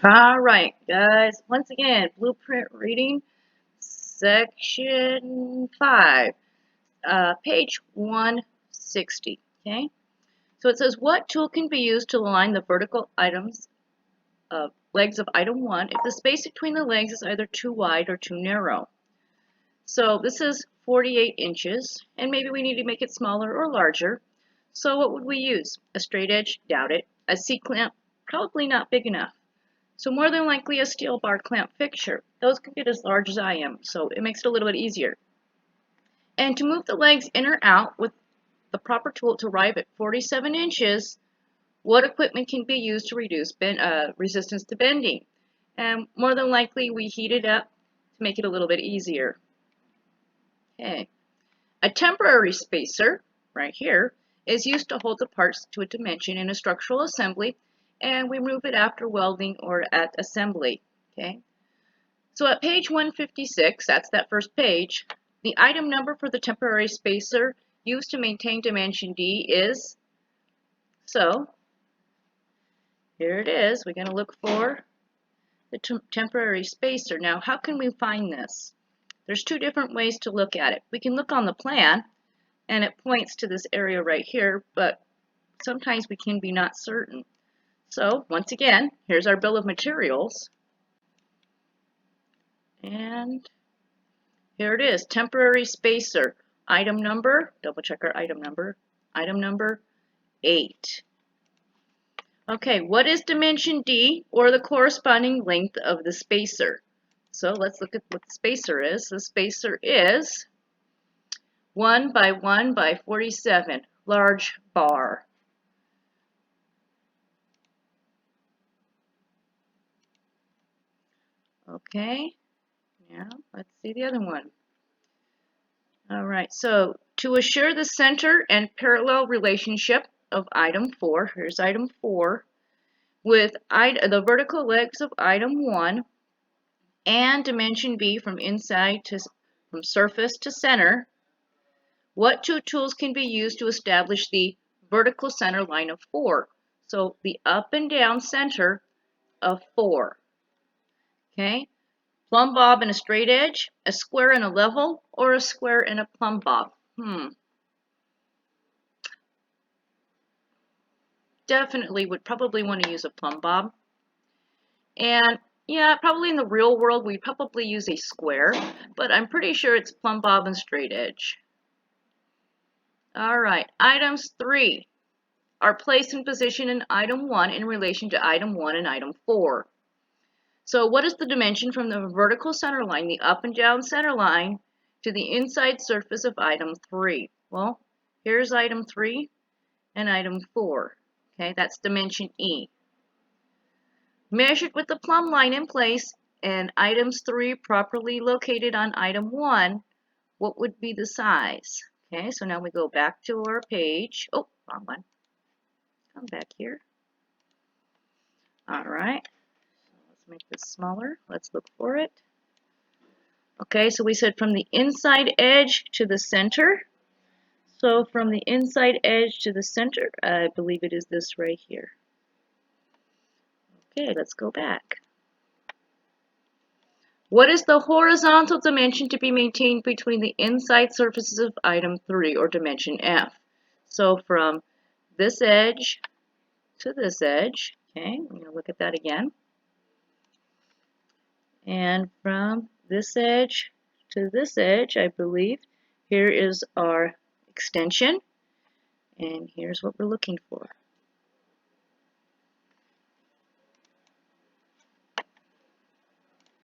All right, guys. Once again, blueprint reading, section 5, page 160. Okay. So it says, what tool can be used to align the vertical legs of item 1 if the space between the legs is either too wide or too narrow? So this is 48 inches, and maybe we need to make it smaller or larger. So what would we use? A straight edge? Doubt it. A C-clamp? Probably not big enough. So more than likely a steel bar clamp fixture. Those can get as large as I am, so it makes it a little bit easier. And to move the legs in or out with the proper tool to arrive at 47 inches, what equipment can be used to reduce resistance to bending? And more than likely we heat it up to make it a little bit easier. Okay. A temporary spacer, right here, is used to hold the parts to a dimension in a structural assembly, and we remove it after welding or at assembly. Okay. So at page 156, that's that first page, the item number for the temporary spacer used to maintain dimension D is, so here it is. We're going to look for the temporary spacer. Now, how can we find this? There's two different ways to look at it. We can look on the plan, and it points to this area right here, but sometimes we can be not certain. So once again, here's our bill of materials. And here it is, temporary spacer. Item number, double check our item number 8. Okay, what is dimension D, or the corresponding length of the spacer? So let's look at what the spacer is. The spacer is 1 by 1 by 47, large bar. Okay, now let's see the other one. All right, so to assure the center and parallel relationship of item 4, here's item 4, with the vertical legs of item 1 and dimension B from surface to center, what two tools can be used to establish the vertical center line of 4? So the up and down center of 4. Okay, plumb bob and a straight edge, a square and a level, or a square and a plumb bob? Definitely would probably want to use a plumb bob. And yeah, probably in the real world we'd probably use a square, but I'm pretty sure it's plumb bob and straight edge. All right, items 3 are placed in position in item 1 in relation to item 1 and item 4. So what is the dimension from the vertical center line, the up and down center line, to the inside surface of item 3? Well, here's item 3 and item 4. Okay, that's dimension E. Measured with the plumb line in place and items 3 properly located on item 1, what would be the size? Okay, so now we go back to our page. Oh, wrong one. Come back here. All right. Let's make this smaller. Let's look for it. Okay, so we said from the inside edge to the center. So from the inside edge to the center, I believe it is this right here. Okay, let's go back. What is the horizontal dimension to be maintained between the inside surfaces of item 3, or dimension F? So from this edge to this edge, okay, I'm going to look at that again. And from this edge to this edge, I believe, here is our extension, and here's what we're looking for.